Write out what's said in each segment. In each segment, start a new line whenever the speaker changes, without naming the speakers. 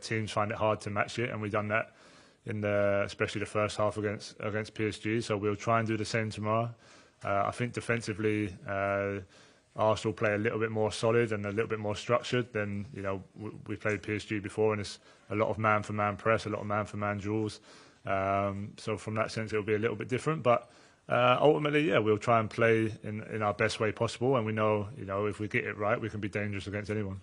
teams find it hard to match it, and we've done that in especially the first half against PSG. So we'll try and do the same tomorrow. I think defensively, Arsenal play a little bit more solid and a little bit more structured than we played PSG before, and it's a lot of man-for-man press, a lot of man-for-man duels. So from that sense, it'll be a little bit different, but ultimately, yeah, we'll try and play in our best way possible, and we know, if we get it right, we can be dangerous against anyone.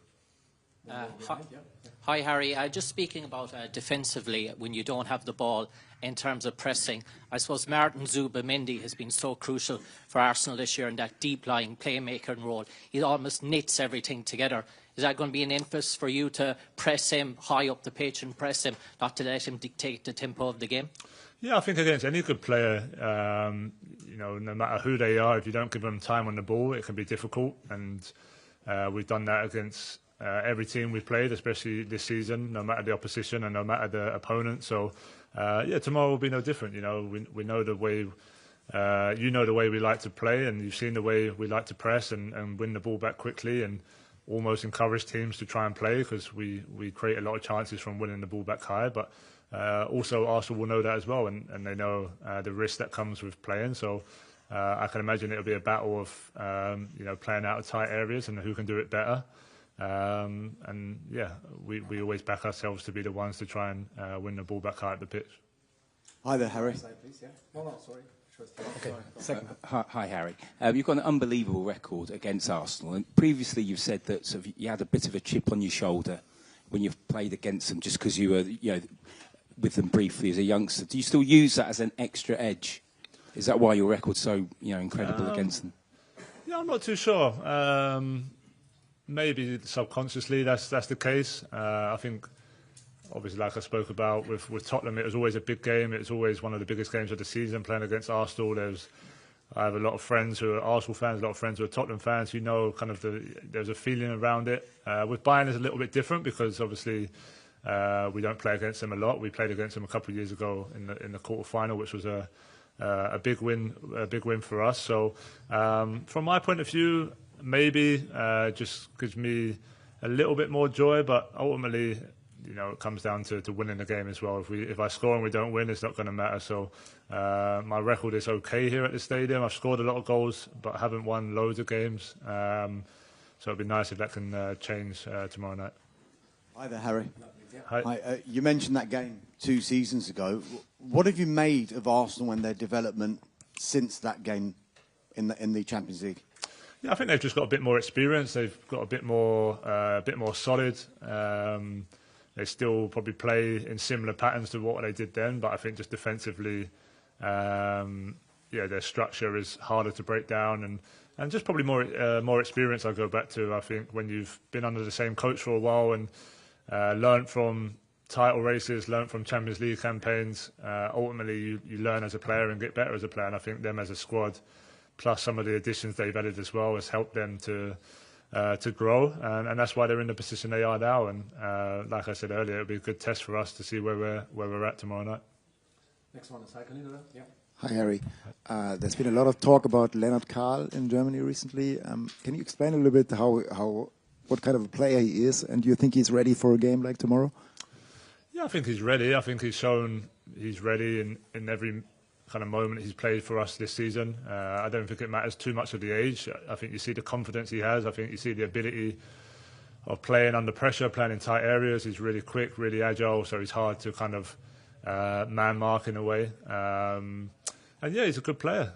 Hi, Harry. Just speaking about defensively, when you don't have the ball in terms of pressing, I suppose Martin Zubimendi has been so crucial for Arsenal this year in that deep-lying playmaker role. He almost knits everything together. Is that going to be an emphasis for you to press him high up the pitch and press him, not to let him dictate the tempo of the game?
Yeah, I think against any good player, no matter who they are, if you don't give them time on the ball, it can be difficult. And we've done that against every team we've played, especially this season, no matter the opposition and no matter the opponent. So, tomorrow will be no different. We know the way, the way we like to play, and you've seen the way we like to press and win the ball back quickly and almost encourage teams to try and play, because we create a lot of chances from winning the ball back high. But also Arsenal will know that as well, and they know the risk that comes with playing. So I can imagine it'll be a battle of playing out of tight areas and who can do it better. And yeah, we always back ourselves to be the ones to try and win the ball back high at the pitch.
Hi there, Harry.
Sorry.
Okay.
Hi, Harry. You've got an unbelievable record against Arsenal, and previously you've said that sort of you had a bit of a chip on your shoulder when you've played against them, just because you were, with them briefly as a youngster. Do you still use that as an extra edge? Is that why your record's so, incredible against them?
Yeah, I'm not too sure. Maybe subconsciously that's the case. I think, obviously, like I spoke about with Tottenham, it was always a big game. It was always one of the biggest games of the season, playing against Arsenal. I have a lot of friends who are Arsenal fans, a lot of friends who are Tottenham fans. Kind of there's a feeling around it. With Bayern, it's a little bit different because obviously we don't play against them a lot. We played against them a couple of years ago in the quarter-final, which was a big win for us. So from my point of view, maybe just gives me a little bit more joy, but ultimately, it comes down to winning the game as well. If I score and we don't win, it's not going to matter. So my record is okay here at the stadium. I've scored a lot of goals, but haven't won loads of games. So it'd be nice if that can change tomorrow night.
Hi there, Harry.
Hi.
Hi. You mentioned that game 2 seasons ago. What have you made of Arsenal and their development since that game in the Champions League?
Yeah, I think they've just got a bit more experience. They've got a bit more solid. They still probably play in similar patterns to what they did then, but I think just defensively, their structure is harder to break down, and just probably more experience. I go back to, I think, when you've been under the same coach for a while and learned from title races, learned from Champions League campaigns. Ultimately, you learn as a player and get better as a player. And I think them as a squad, plus some of the additions they've added as well, has helped them to grow, and that's why they're in the position they are now. And like I said earlier, it'll be a good test for us to see where we're at tomorrow night.
Next one is Heiko. Yeah.
Hi, Harry. There's been a lot of talk about Leonard Karl in Germany recently. Can you explain a little bit what kind of a player he is, and do you think he's ready for a game like tomorrow?
Yeah, I think he's ready. I think he's shown he's ready in every kind of moment he's played for us this season. I don't think it matters too much of the age. I think you see the confidence he has. I think you see the ability of playing under pressure, playing in tight areas. He's really quick, really agile, so he's hard to kind of man mark in a way. And yeah, he's a good player.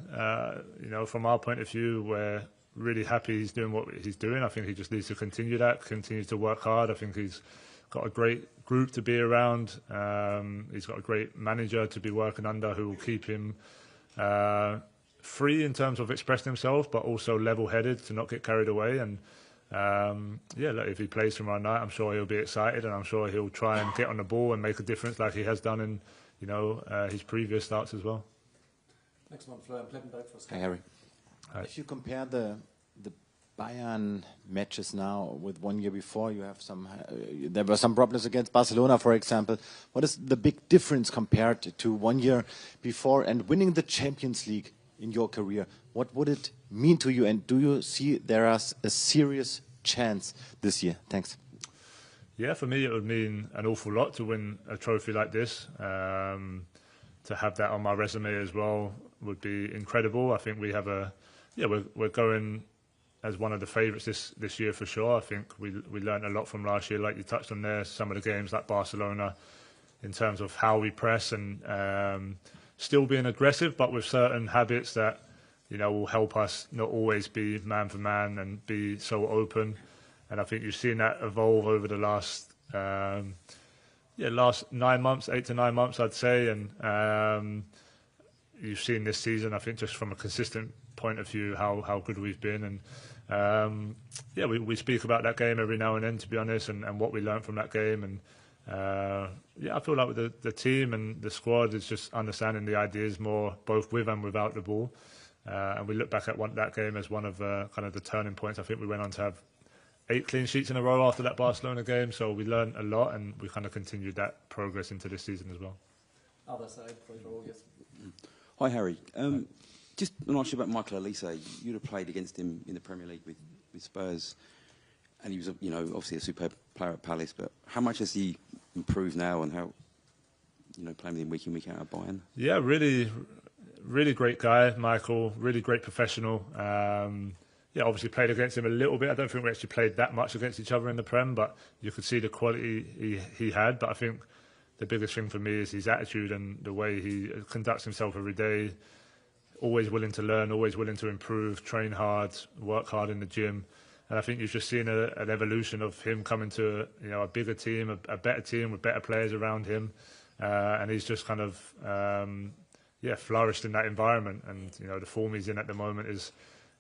From our point of view, we're really happy he's doing what he's doing. I think he just needs to continue to work hard. I think he's got a great group to be around. He's got a great manager to be working under who will keep him free in terms of expressing himself, but also level-headed to not get carried away. And if he plays tomorrow night, I'm sure he'll be excited, and I'm sure he'll try and get on the ball and make a difference like he has done in his previous starts as well.
Next one, Florian Plettenberg for Sky.
Hi, Harry.
Hi.
If you compare the Bayern matches now with 1 year before, you have there were some problems against Barcelona, for example. What is the big difference compared to 1 year before and winning the Champions League in your career? What would it mean to you, and do you see there is a serious chance this year? Thanks.
Yeah, for me it would mean an awful lot to win a trophy like this. To have that on my resume as well would be incredible. I think we have we're going as one of the favourites this year for sure. I think we learned a lot from last year, like you touched on there. Some of the games like Barcelona, in terms of how we press and still being aggressive, but with certain habits that will help us not always be man for man and be so open. And I think you've seen that evolve over the last 9 months, 8 to 9 months, I'd say. And you've seen this season, I think, just from a consistent point of view, how good we've been. And we speak about that game every now and then, to be honest, and what we learned from that game. And I feel like with the team and the squad is just understanding the ideas more, both with and without the ball. And we look back at that game as one of kind of the turning points. I think we went on to have 8 clean sheets in a row after that Barcelona game, so we learned a lot, and we kind of continued that progress into this season as well.
Other side, yes.
Hi, Harry. Just want to ask you about Michael Olise. You'd have played against him in the Premier League with Spurs, and he was, obviously a superb player at Palace. But how much has he improved now, and how, playing with him week in, week out at Bayern?
Yeah, really, really great guy, Michael. Really great professional. Obviously played against him a little bit. I don't think we actually played that much against each other in the Prem, but you could see the quality he had. But I think the biggest thing for me is his attitude and the way he conducts himself every day. Always willing to learn, always willing to improve, train hard, work hard in the gym. And I think you've just seen an evolution of him coming to a bigger team, a better team with better players around him. And he's just kind of flourished in that environment. And the form he's in at the moment is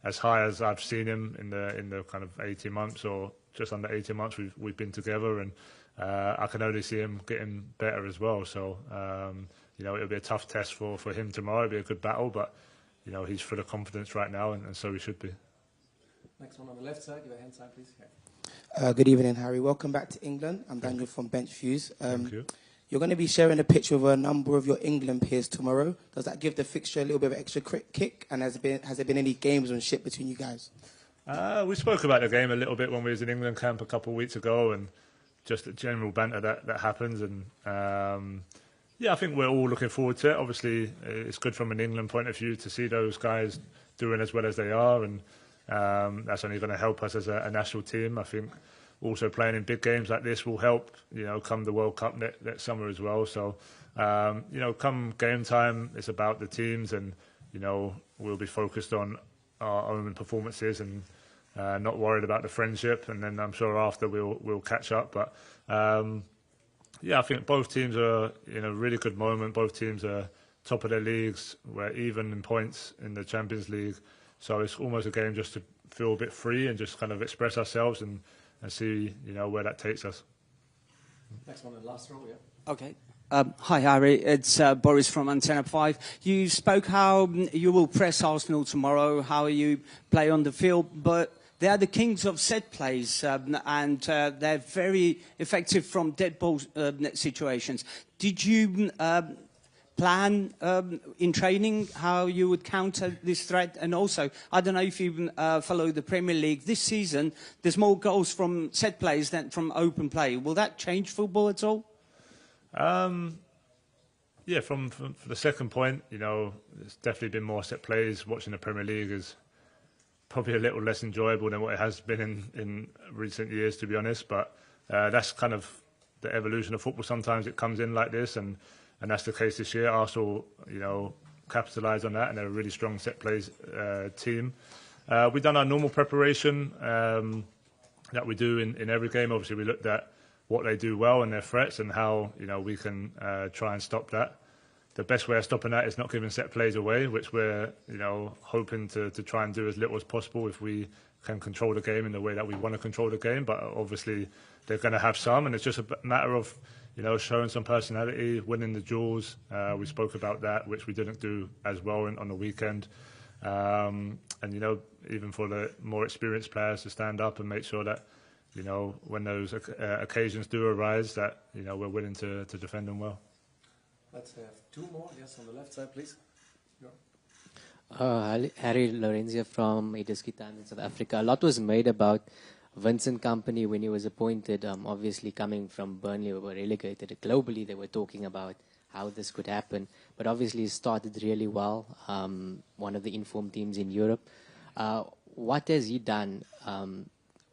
as high as I've seen him in the kind of 18 months or just under 18 months we've been together, and I can only see him getting better as well. So it'll be a tough test for him tomorrow. It'll be a good battle, but he's full of confidence right now, and so he should be.
Next one on the left side, give a hand sign, please. Yeah.
Good evening, Harry. Welcome back to England. I'm Daniel from Bench Views.
Thank you.
You're going to be sharing a picture of a number of your England peers tomorrow. Does that give the fixture a little bit of extra kick? And has there been any gamesmanship between you guys?
We spoke about the game a little bit when we was in England camp a couple of weeks ago, and just the general banter that happens. And I think we're all looking forward to it. Obviously, it's good from an England point of view to see those guys doing as well as they are, and that's only going to help us as a national team. I think also playing in big games like this will help, come the World Cup next summer as well. So, come game time, it's about the teams, and, we'll be focused on our own performances and not worried about the friendship. And then I'm sure after we'll catch up. But, I think both teams are in a really good moment. Both teams are top of their leagues. We're even in points in the Champions League. So it's almost a game just to feel a bit free and just kind of express ourselves and see, where that takes us.
Next one in the last row, yeah.
Okay. Hi, Harry. It's Boris from Antenna 5. You spoke how you will press Arsenal tomorrow, how you play on the field, but they are the kings of set plays, and they're very effective from dead ball situations. Did you plan in training how you would counter this threat? And also, I don't know if you follow the Premier League. This season, there's more goals from set plays than from open play. Will that change football at all?
From the second point, there's definitely been more set plays. Watching the Premier League is probably a little less enjoyable than what it has been in recent years, to be honest. But that's kind of the evolution of football. Sometimes it comes in like this, and that's the case this year. Arsenal, capitalised on that, and they're a really strong set plays team. We've done our normal preparation that we do in every game. Obviously, we looked at what they do well and their threats, and how we can try and stop that. The best way of stopping that is not giving set plays away, which we're hoping to try and do as little as possible if we can control the game in the way that we want to control the game. But obviously, they're going to have some, and it's just a matter of showing some personality, winning the duels. We spoke about that, which we didn't do as well on the weekend. And even for the more experienced players to stand up and make sure that when those occasions do arise, that we're willing to defend them well.
Let's have two more. Yes, on the left side, please.
Harry Lorenzia from Idiskitan in South Africa. A lot was made about Vincent Company, when he was appointed, obviously coming from Burnley, who were relegated globally, they were talking about how this could happen. But obviously, he started really well, one of the informed teams in Europe. What has he done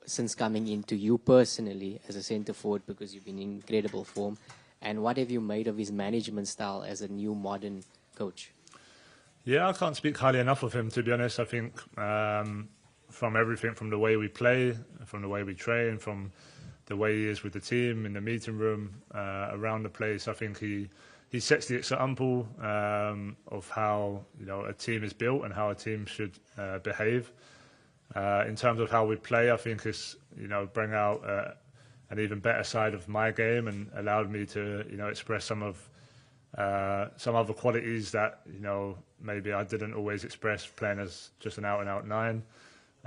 since coming into you personally as a centre forward, because you've been in incredible form? And what have you made of his management style as a new modern coach?
Yeah, I can't speak highly enough of him, to be honest. I think from everything, from the way we play, from the way we train, from the way he is with the team, in the meeting room, around the place, I think he sets the example of how, you know, a team is built and how a team should behave. In terms of how we play, I think it's, you know, bring out an even better side of my game and allowed me to, you know, express some other qualities that, you know, maybe I didn't always express playing as just an out-and-out nine.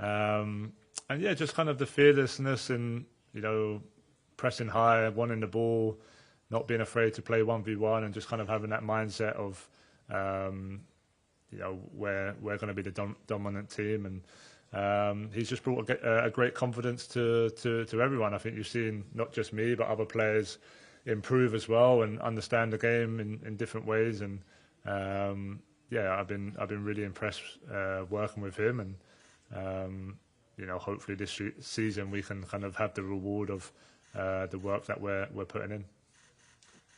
And yeah, just kind of the fearlessness and, you know, pressing high, wanting the ball, not being afraid to play 1v1, and just kind of having that mindset of, you know, we're going to be the dominant team. And he's just brought a great confidence to everyone. I think you've seen not just me, but other players improve as well and understand the game in different ways. And yeah, I've been really impressed working with him. And you know, hopefully this season we can kind of have the reward of the work that we're putting in.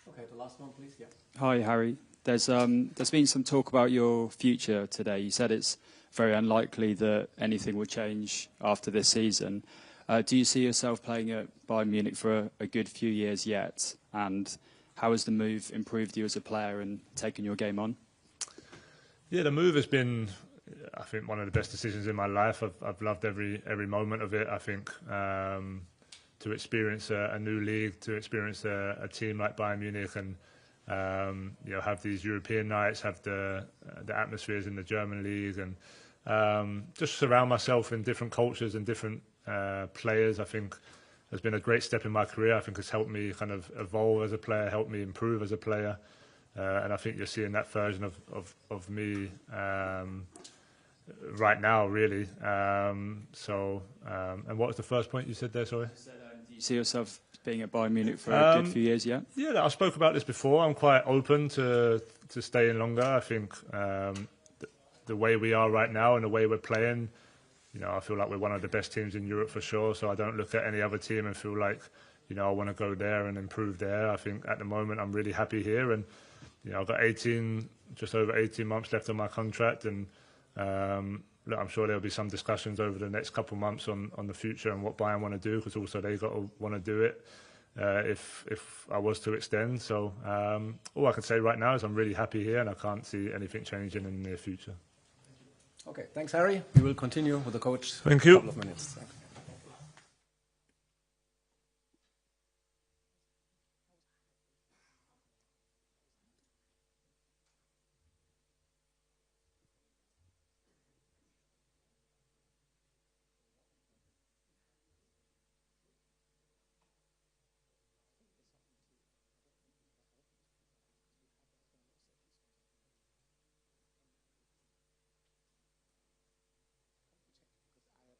Okay, the last one, please. Yeah.
Hi, Harry. There's been some talk about your future today. You said it's very unlikely that anything will change after this season. Do you see yourself playing at Bayern Munich for a good few years yet? And how has the move improved you as a player and taken your game on?
Yeah, the move has been, I think, one of the best decisions in my life. I've loved every moment of it. I think to experience a new league, to experience a team like Bayern Munich, and you know, have these European nights, have the atmospheres in the German league, and just surround myself in different cultures and different players, I think has been a great step in my career. I think it's helped me kind of evolve as a player, helped me improve as a player, and I think you're seeing that version of me right now, really. And what was the first point you said there, sorry?
Do you see yourself being at Bayern Munich for a good few years yet?
Yeah, I spoke about this before. I'm quite open to staying longer. I think the way we are right now and the way we're playing, you know, I feel like we're one of the best teams in Europe for sure. So I don't look at any other team and feel like, you know, I want to go there and improve there. I think at the moment I'm really happy here, and you know, I've got just over 18 months left on my contract, and look, I'm sure there'll be some discussions over the next couple of months on the future and what Bayern want to do, because also they've got to want to do it if I was to extend. So all I can say right now is I'm really happy here, and I can't see anything changing in the near future.
Okay, thanks, Harry. We will continue with the coach.
Thank you.
In a couple of minutes. Thanks.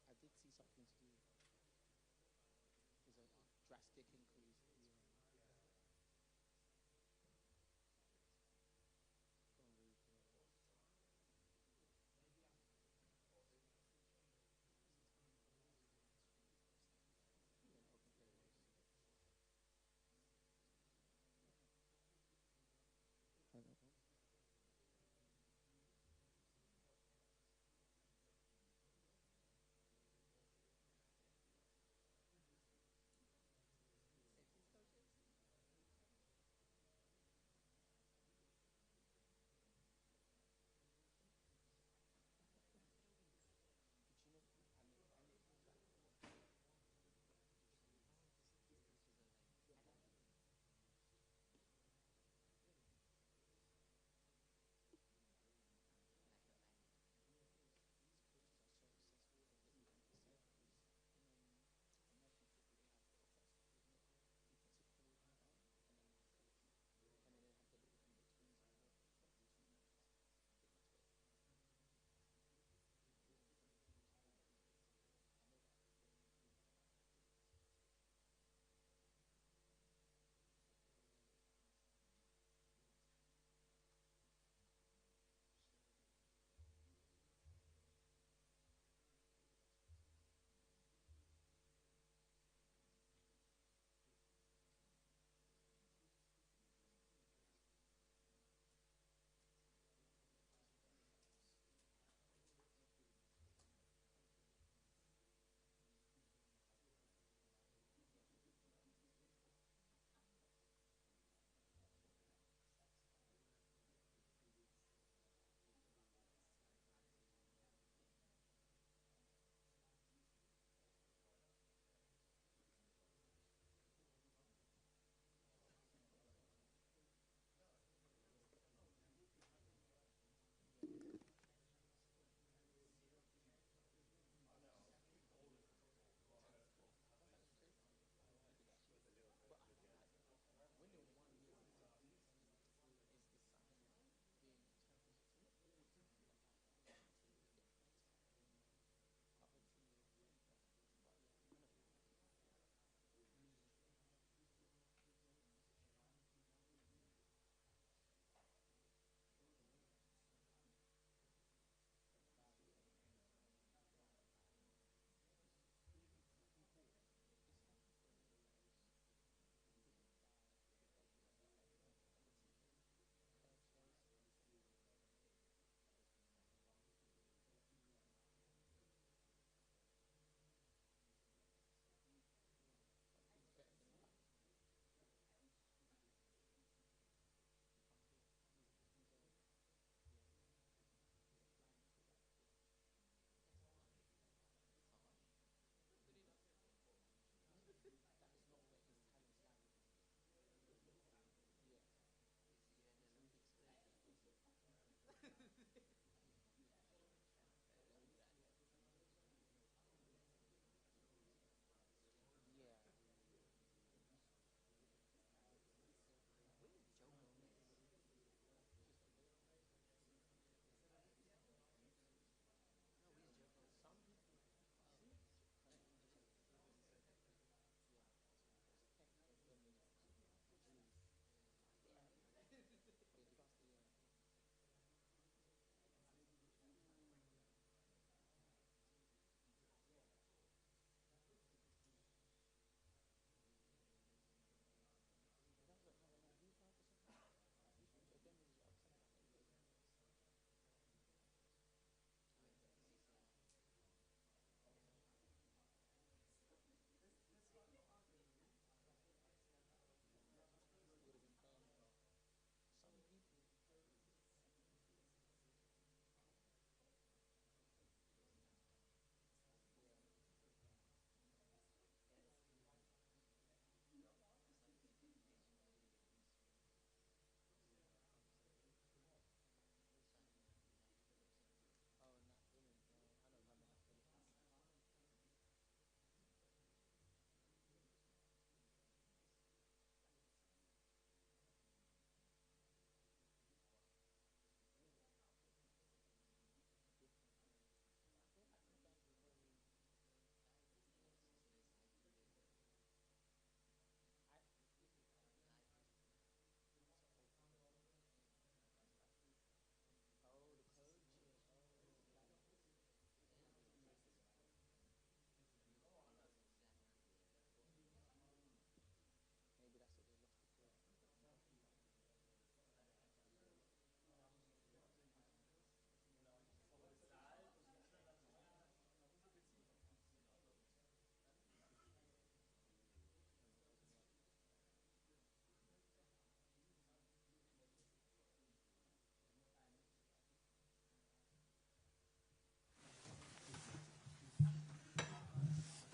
I did see something.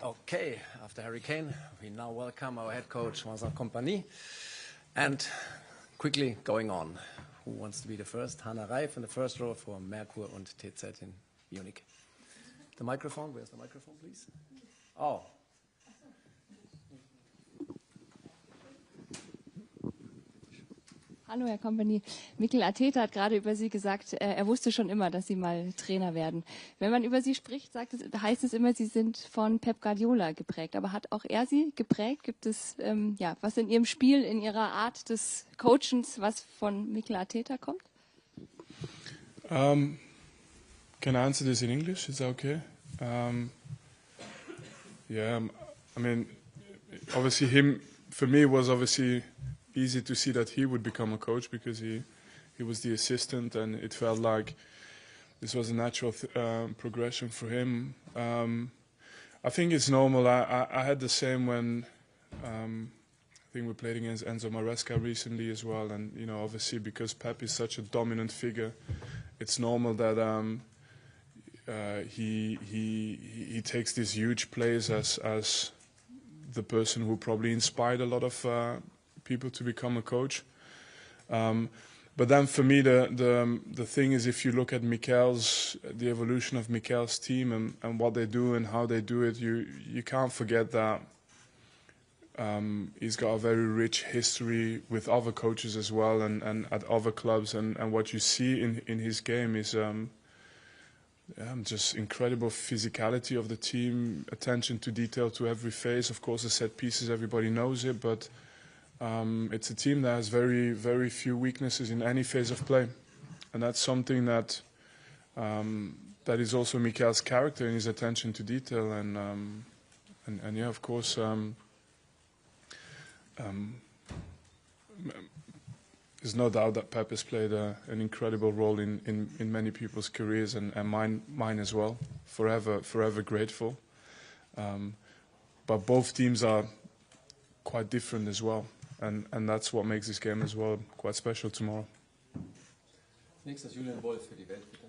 Okay, after Harry Kane, we now welcome our head coach, Vincent Kompany. And quickly going on, who wants to be the first? Hannah Reif in the first row for Merkur und TZ in Munich. The microphone, where's the microphone, please? Oh.
Hallo, Herr Kompany. Mikel Arteta hat gerade über Sie gesagt, er wusste schon immer, dass Sie mal Trainer werden. Wenn man über Sie spricht, heißt es immer, Sie sind von Pep Guardiola geprägt. Aber hat auch er Sie geprägt? Gibt es was in Ihrem Spiel, in Ihrer Art des Coachens, was von Mikel Arteta kommt?
Can I answer this in English? Is that okay? Yeah, I mean, obviously for me, it was obviously easy to see that he would become a coach because he was the assistant, and it felt like this was a natural progression for him. I think it's normal. I had the same when I think we played against Enzo Maresca recently as well, and obviously because Pep is such a dominant figure, it's normal that he takes these huge plays as the person who probably inspired a lot of people to become a coach. But then for me, the thing is, if you look at the evolution of Mikel's team and what they do and how they do it, you can't forget that he's got a very rich history with other coaches as well and at other clubs. And what you see in his game is just incredible physicality of the team, attention to detail to every phase. Of course, the set pieces, everybody knows it, but it's a team that has very, very few weaknesses in any phase of play, and that's something that is also Mikel's character and his attention to detail. And yeah, of course, there's no doubt that Pep has played an incredible role in many people's careers and mine as well. Forever grateful. But both teams are quite different as well. And that's what makes this game as well quite special tomorrow.
Nächster Julian Wolf für die Welt, bitte.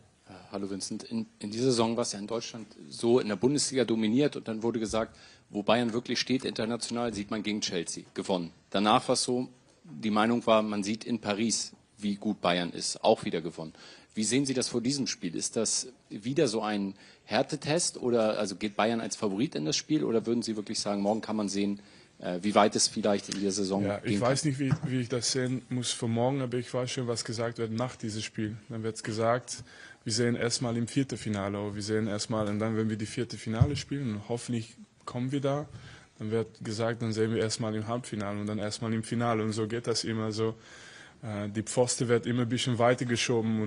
Hallo Vincent, in dieser Saison war es ja in Deutschland so in der Bundesliga dominiert und dann wurde gesagt, wo Bayern wirklich steht international, sieht man gegen Chelsea, gewonnen. Danach war es so, die Meinung war, man sieht in Paris, wie gut Bayern ist, auch wieder gewonnen. Wie sehen Sie das vor diesem Spiel? Ist das wieder so ein Härtetest oder also geht Bayern als Favorit in das Spiel oder würden Sie wirklich sagen, morgen kann man sehen, wie weit es vielleicht in der Saison
ja,
gehen
ich weiß nicht, wie ich das sehen muss für morgen, aber ich weiß schon, was gesagt wird nach diesem Spiel. Dann wird es gesagt, wir sehen erstmal im Viertelfinale, wir sehen erstmal, und dann, wenn wir die Viertelfinale spielen, und hoffentlich kommen wir da, dann wird gesagt, dann sehen wir erstmal im Halbfinale und dann erstmal im Finale. Und so geht das immer so. Die Pfoste wird immer ein bisschen weiter geschoben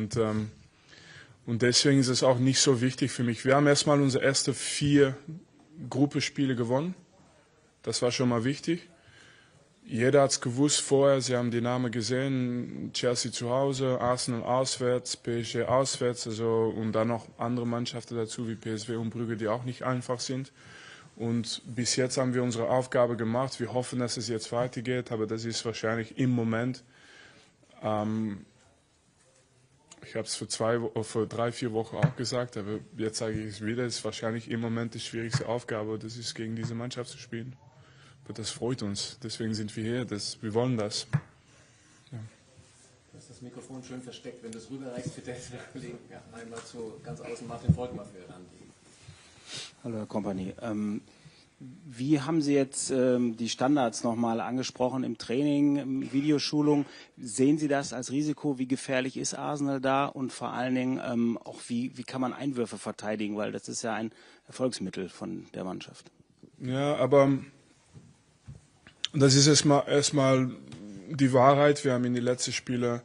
und deswegen ist es auch nicht so wichtig für mich. Wir haben erstmal unsere ersten 4 Gruppenspiele gewonnen. Das war schon mal wichtig. Jeder hat es gewusst vorher, sie haben die Namen gesehen, Chelsea zu Hause, Arsenal auswärts, PSG auswärts, und dann noch andere Mannschaften dazu wie PSV und Brügge, die auch nicht einfach sind. Und bis jetzt haben wir unsere Aufgabe gemacht. Wir hoffen, dass es jetzt weitergeht, aber das ist wahrscheinlich im Moment, ich habe es vor 3-4 Wochen auch gesagt, aber jetzt sage ich es wieder, es ist wahrscheinlich im Moment die schwierigste Aufgabe, das ist gegen diese Mannschaft zu spielen. Aber das freut uns, deswegen sind wir hier, wir wollen das. Ja.
Du hast das Mikrofon schön versteckt, wenn du es rüberreichst für den Kollegen. Ja, einmal zu ganz außen Martin Volkmann für Randi.
Hallo Herr Kompany. Wie haben Sie jetzt die Standards nochmal angesprochen im Training, Videoschulung? Sehen Sie das als Risiko? Wie gefährlich ist Arsenal da? Und vor allen Dingen auch, wie kann man Einwürfe verteidigen? Weil das ist ja ein Erfolgsmittel von der Mannschaft.
Ja, aber das ist erstmal die Wahrheit. Wir haben in den letzten Spielen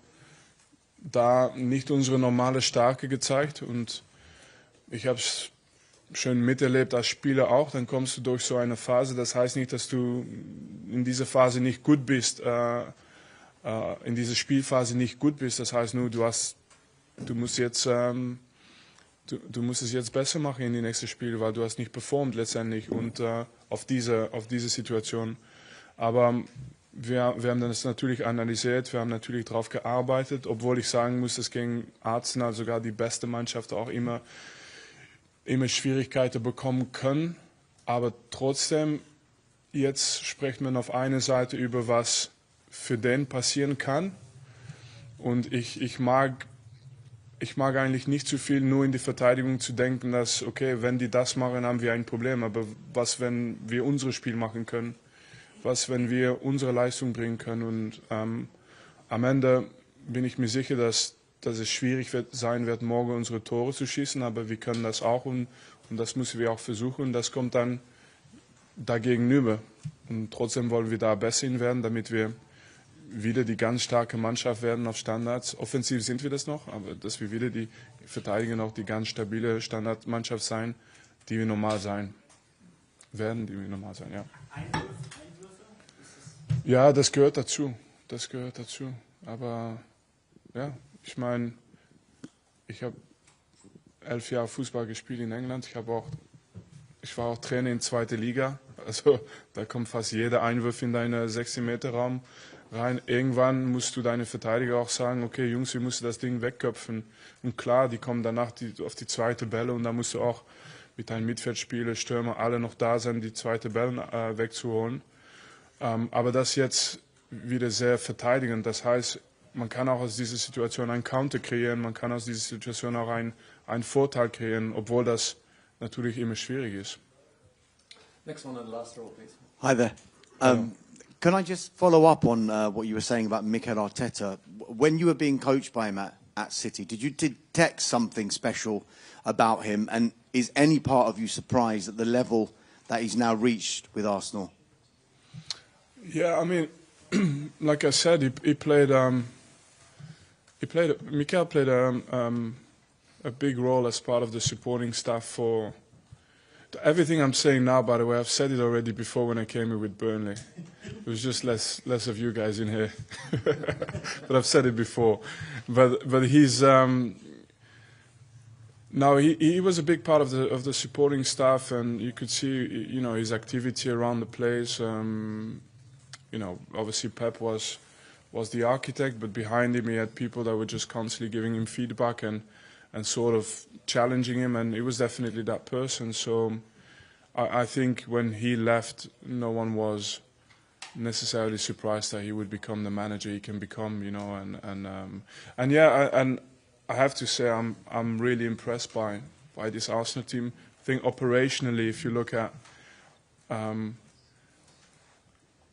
da nicht unsere normale Stärke gezeigt. Und ich habe es schön miterlebt als Spieler auch, dann kommst du durch so eine Phase. Das heißt nicht, dass du in dieser Phase nicht gut bist, in dieser Spielphase nicht gut bist. Das heißt nur, du musst es jetzt besser machen in die nächsten Spiele, weil du hast nicht performt letztendlich und auf diese Situation. Aber wir haben das natürlich analysiert, wir haben natürlich darauf gearbeitet, obwohl ich sagen muss, dass gegen Arsenal sogar die beste Mannschaft auch immer Schwierigkeiten bekommen können. Aber trotzdem, jetzt spricht man auf einer Seite über, was für den passieren kann. Und ich mag eigentlich nicht zu viel nur in die Verteidigung zu denken, dass, okay, wenn die das machen, haben wir ein Problem. Aber was, wenn wir unser Spiel machen können? Was, wenn wir unsere Leistung bringen können? Und am Ende bin ich mir sicher, dass es schwierig sein wird, morgen unsere Tore zu schießen. Aber wir können das auch und das müssen wir auch versuchen. Das kommt dann dagegenüber. Und trotzdem wollen wir da besser hin werden, damit wir wieder die ganz starke Mannschaft werden auf Standards. Offensiv sind wir das noch, aber dass wir wieder die Verteidiger noch die ganz stabile Standardmannschaft sein, die wir normal sein werden, die wir normal sein, ja. Ja, das gehört dazu. Das gehört dazu. Aber ja, ich meine, ich habe 11 Jahre Fußball gespielt in England. Ich war auch Trainer in 2. Liga. Also da kommt fast jeder Einwurf in deinen 16-Meter-Raum rein. Irgendwann musst du deine Verteidiger auch sagen, okay Jungs, wir müssen das Ding wegköpfen. Und klar, die kommen danach auf die zweite Bälle und da musst du auch mit deinen Mitfeldspielern, Stürmer, alle noch da sein, die zweite Bälle wegzuholen. Aber das jetzt wieder sehr verteidigend. Das heißt, man kann auch aus dieser Situation einen Counter kreieren, man kann aus dieser Situation auch einen Vorteil kreieren, obwohl das natürlich immer schwierig ist.
Next one on the last row, please.
Hi there. Can I just follow up on what you were saying about Mikel Arteta? When you were being coached by him at City, did you detect something special about him? And is any part of you surprised at the level that he's now reached with Arsenal?
Yeah, I mean, like I said, Mikel played a big role as part of the supporting staff for everything I'm saying now. By the way, I've said it already before when I came here with Burnley. It was just less of you guys in here, but I've said it before. But he's now he was a big part of the supporting staff, and you could see his activity around the place. Obviously Pep was the architect, but behind him he had people that were just constantly giving him feedback and sort of challenging him, and he was definitely that person. So I think when he left, no one was necessarily surprised that he would become the manager he can become, and I have to say I'm really impressed by this Arsenal team. I think operationally, if you look at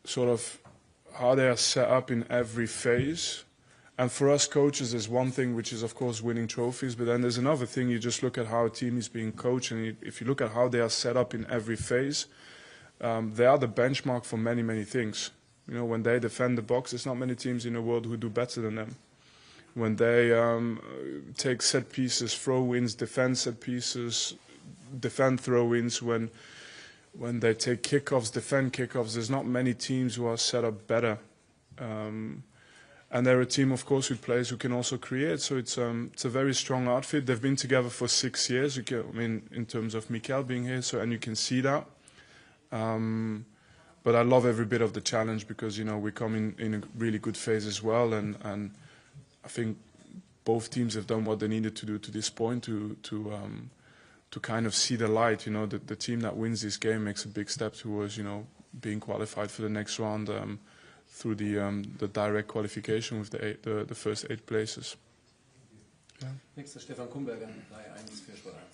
sort of how they are set up in every phase. And for us coaches, there's one thing, which is, of course, winning trophies. But then there's another thing. You just look at how a team is being coached. And if you look at how they are set up in every phase, they are the benchmark for many, many things. When they defend the box, there's not many teams in the world who do better than them. When they take set pieces, throw-ins, defend set pieces, defend throw-ins, when they take kickoffs, defend kickoffs, there's not many teams who are set up better. And they're a team, of course, with players who can also create. So it's a very strong outfit. They've been together for 6 years. In terms of Mikel being here, and you can see that. But I love every bit of the challenge because we come in a really good phase as well, and I think both teams have done what they needed to do to this point to kind of see the light. The team that wins this game makes a big step towards being qualified for the next round. Through the direct qualification with the first 8 places. Ja.
Nächster Stefan Kumberger, 3-1 für Sport 1.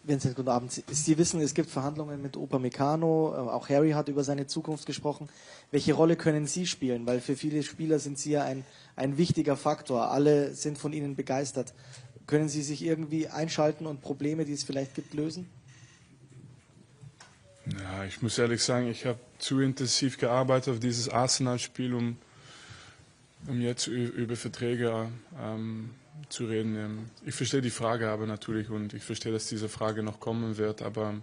Vincent, guten Abend. Sie wissen, es gibt Verhandlungen mit Upamecano, auch Harry hat über seine Zukunft gesprochen. Welche Rolle können Sie spielen? Weil für viele Spieler sind Sie ja ein wichtiger Faktor. Alle sind von Ihnen begeistert. Können Sie sich irgendwie einschalten und Probleme, die es vielleicht gibt, lösen?
Ja, ich muss ehrlich sagen, ich habe zu intensiv gearbeitet auf dieses Arsenal-Spiel, um jetzt über Verträge zu reden. Ich verstehe die Frage aber natürlich und ich verstehe, dass diese Frage noch kommen wird, aber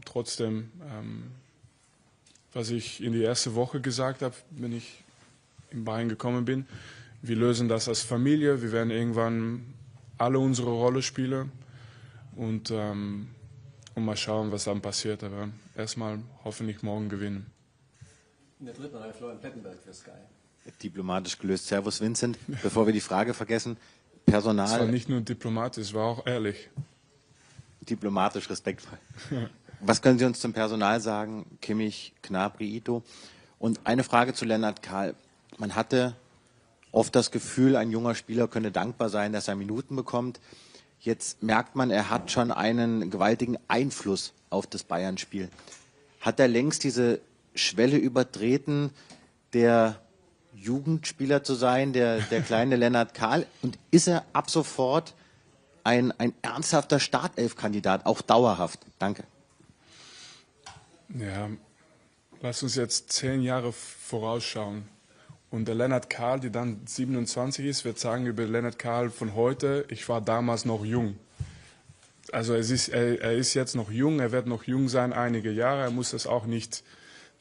trotzdem, was ich in die erste Woche gesagt habe, wenn ich in Bayern gekommen bin, wir lösen das als Familie, wir werden irgendwann alle unsere Rolle spielen und mal schauen, was dann passiert. Aber erstmal hoffentlich morgen gewinnen.
In der dritten Reihe Florian Plettenberg für Sky.
Diplomatisch gelöst. Servus Vincent. Bevor wir die Frage vergessen, Personal...
Es war nicht nur diplomatisch, es war auch ehrlich.
Diplomatisch respektvoll. Was können Sie uns zum Personal sagen? Kimmich, Gnabry, Ito. Und eine Frage zu Lennart Kahl. Man hatte oft das Gefühl, ein junger Spieler könne dankbar sein, dass er Minuten bekommt. Jetzt merkt man, er hat schon einen gewaltigen Einfluss auf das Bayern-Spiel. Hat er längst diese Schwelle übertreten, der Jugendspieler zu sein, der kleine Lennart Kahl? Und ist er ab sofort ein ernsthafter Startelf-Kandidat, auch dauerhaft? Danke.
Ja, lass uns jetzt 10 Jahre vorausschauen. Und der Lennart Kahl, der dann 27 ist, wird sagen über Lennart Kahl von heute, ich war damals noch jung. Also er ist jetzt noch jung, er wird noch jung sein, einige Jahre, er muss das auch nicht,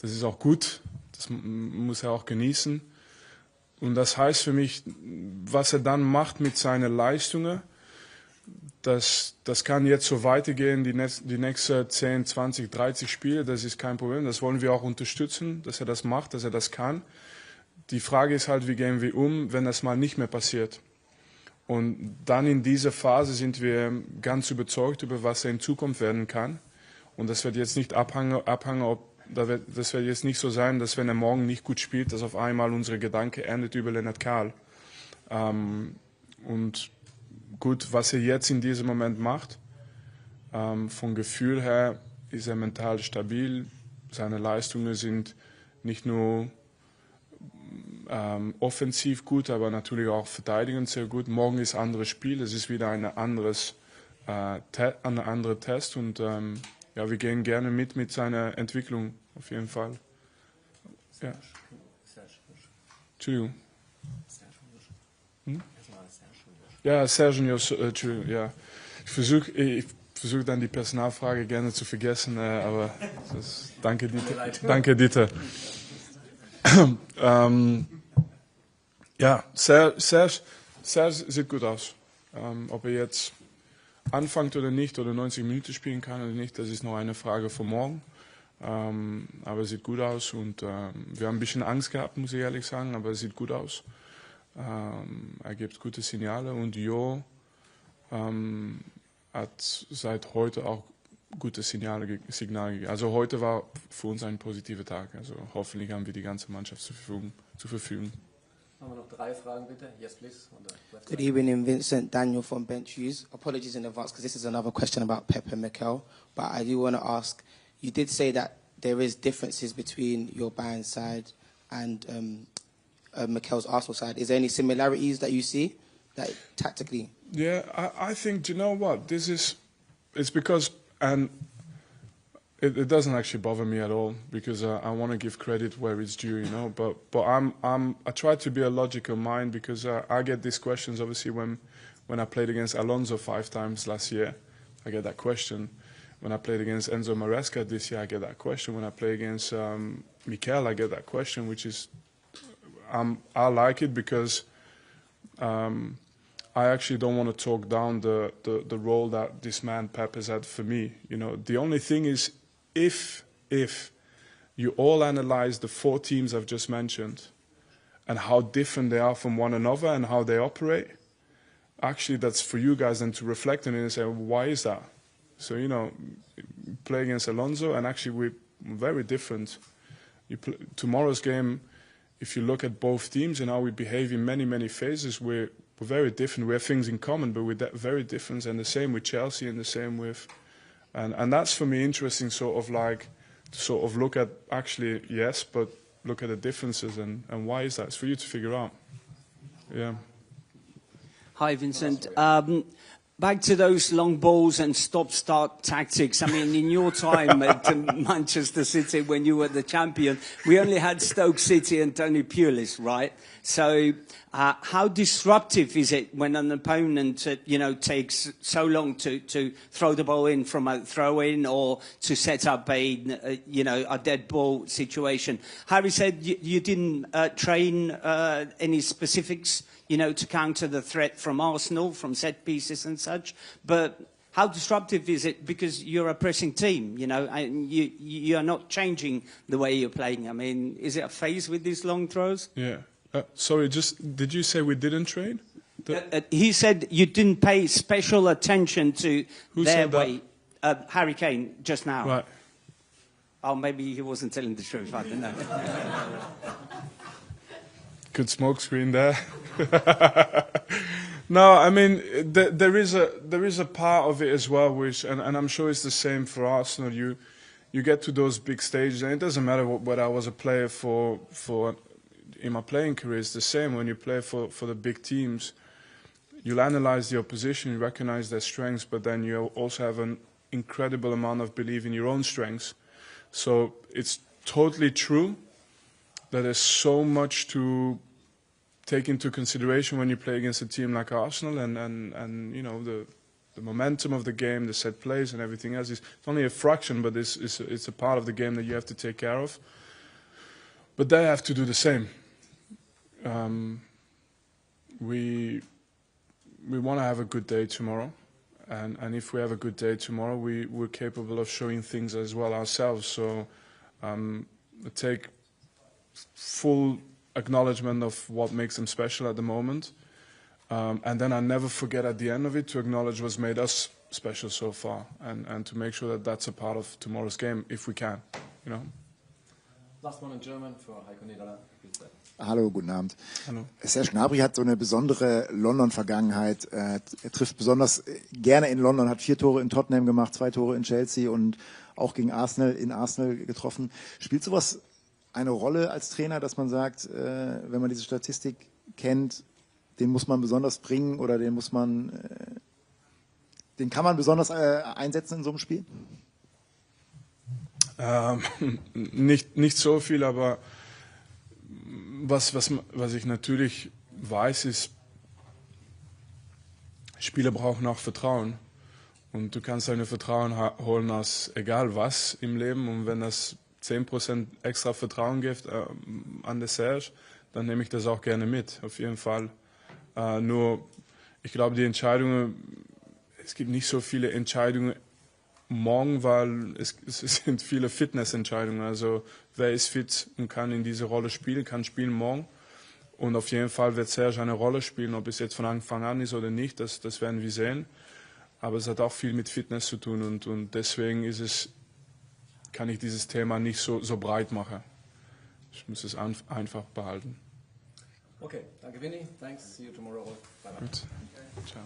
das ist auch gut, das muss er auch genießen. Und das heißt für mich, was er dann macht mit seinen Leistungen, das kann jetzt so weitergehen, die nächsten 10, 20, 30 Spiele, das ist kein Problem, das wollen wir auch unterstützen, dass er das macht, dass er das kann. Die Frage ist halt, wie gehen wir um, wenn das mal nicht mehr passiert. Und dann in dieser Phase sind wir ganz überzeugt über, was er in Zukunft werden kann. Und das wird jetzt nicht abhängen, das wird jetzt nicht so sein, dass wenn er morgen nicht gut spielt, dass auf einmal unsere Gedanke endet über Lennart Kahl. Und gut, was er jetzt in diesem Moment macht, vom Gefühl her ist er mental stabil. Seine Leistungen sind nicht nur offensiv gut, aber natürlich auch verteidigend sehr gut. Morgen ist ein anderes Spiel, es ist wieder ein anderer Test und ja, wir gehen gerne mit seiner Entwicklung auf jeden Fall. Ja. Entschuldigung. Ja, Sergio, Entschuldigung, ja. Ich versuche dann die Personalfrage gerne zu vergessen, aber danke Dieter. Danke Dieter. Ja, Serge sieht gut aus. Ob er jetzt anfängt oder nicht, oder 90 Minuten spielen kann oder nicht, das ist noch eine Frage von morgen. Aber er sieht gut aus und wir haben ein bisschen Angst gehabt, muss ich ehrlich sagen, aber er sieht gut aus. Er gibt gute Signale und Jo hat seit heute auch gute Signale gegeben. Also heute war für uns ein positiver Tag. Also hoffentlich haben wir die ganze Mannschaft zur Verfügung.
Haben wir noch 3 Fragen, bitte? Yes, please.
Good evening, Vincent Daniel from Bench Hughes. Apologies in advance because this is another question about Pep and Mikel. But I do want to ask, you did say that there is differences between your Bayern side and Mikel's Arsenal side. Is there any similarities that you see, that tactically?
Yeah, I think, do you know what? It's because, and it doesn't actually bother me at all because I want to give credit where it's due, you know. But I try to be a logical mind because I get these questions obviously when I played against Alonso 5 times last year. I get that question. When I played against Enzo Maresca this year, I get that question. When I play against Mikel, I get that question, which is I like it because I actually don't want to talk down the role that this man Pep has had for me. You know, the only thing is, if you all analyze the 4 teams I've just mentioned and how different they are from one another and how they operate, actually that's for you guys then to reflect on it and say, why is that? So, you know, play against Alonso and actually we're very different. Tomorrow's game, if you look at both teams and how we behave in many phases, we're very different. We have things in common, but we're very different. And the same with Chelsea and the same with... And that's for me interesting, sort of look at actually, yes, but look at the differences and why is that? It's for you to figure out. Yeah.
Hi, Vincent. Back to those long balls and stop-start tactics. I mean, in your time at Manchester City, when you were the champion, we only had Stoke City and Tony Pulis, right? So how disruptive is it when an opponent, takes so long to throw the ball in from a throw-in or to set up a dead ball situation? Harry said you didn't train any specifics, to counter the threat from Arsenal, from set pieces and such. But how disruptive is it? Because you're a pressing team, and you are not changing the way you're playing. I mean, is it a phase with these long throws?
Yeah. Sorry, did you say we didn't train?
He said you didn't pay special attention to their way. Harry Kane just now.
Right.
Oh, maybe he wasn't telling the truth. I don't know.
Good smoke screen there. No, I mean there is a part of it as well, which and I'm sure it's the same for Arsenal. You get to those big stages, and it doesn't matter what I was a player for in my playing career. It's the same when you play for the big teams. You'll analyze the opposition, you recognize their strengths, but then you also have an incredible amount of belief in your own strengths. So it's totally true that there's so much to take into consideration when you play against a team like Arsenal, and you know the momentum of the game, the set plays, and everything else. It's only a fraction, but it's a part of the game that you have to take care of. But they have to do the same. We want to have a good day tomorrow, and if we have a good day tomorrow, we're capable of showing things as well ourselves. So take full acknowledgement of what makes them special at the moment, and then I never forget at the end of it to acknowledge what's made us special so far, and to make sure that that's a part of tomorrow's game if we can, you know.
Last one in German for Heiko Niederler.
Hallo, guten Abend.
Hallo.
Serge Gnabry hat so eine besondere London-Vergangenheit. Er trifft besonders gerne in London, hat 4 Tore in Tottenham gemacht, 2 Tore in Chelsea und auch gegen Arsenal getroffen. Spielt sowas eine Rolle als Trainer, dass man sagt, wenn man diese Statistik kennt, den muss man besonders bringen oder den kann man besonders einsetzen in so einem Spiel?
Nicht so viel, aber was ich natürlich weiß, ist, Spieler brauchen auch Vertrauen. Und du kannst deine Vertrauen holen aus egal was im Leben. Und wenn das 10% extra Vertrauen gibt an der Serge, dann nehme ich das auch gerne mit, auf jeden Fall. Nur, ich glaube, die Entscheidungen, es gibt nicht so viele Entscheidungen morgen, weil es sind viele Fitnessentscheidungen. Also wer ist fit und kann in diese Rolle spielen, kann spielen morgen. Und auf jeden Fall wird Serge eine Rolle spielen, ob es jetzt von Anfang an ist oder nicht, das werden wir sehen. Aber es hat auch viel mit Fitness zu tun und deswegen kann ich dieses Thema nicht so breit machen. Ich muss es einfach behalten.
Okay, danke Vinny. Thanks. See you tomorrow. Bye bye.
Gut. Ciao.